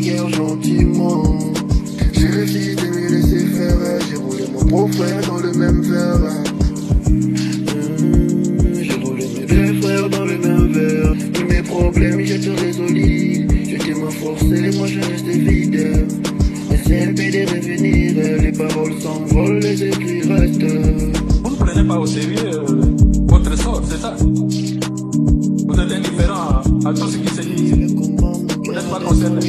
guerre gentiment. J'ai refusé de me laisser faire, j'ai roulé mon beau-frère dans le même verre. J'ai roulé mes deux frères dans le même verre. Tous mes problèmes je te résolis. J'étais ma forcé, moi je restais vide. SMP de revenir, les paroles s'envolent, les écrits restent. Vous ne prenez pas au sérieux votre sort, c'est ça? Vous êtes indifférent à tout ce qui se dit. Vous n'êtes pas concerné.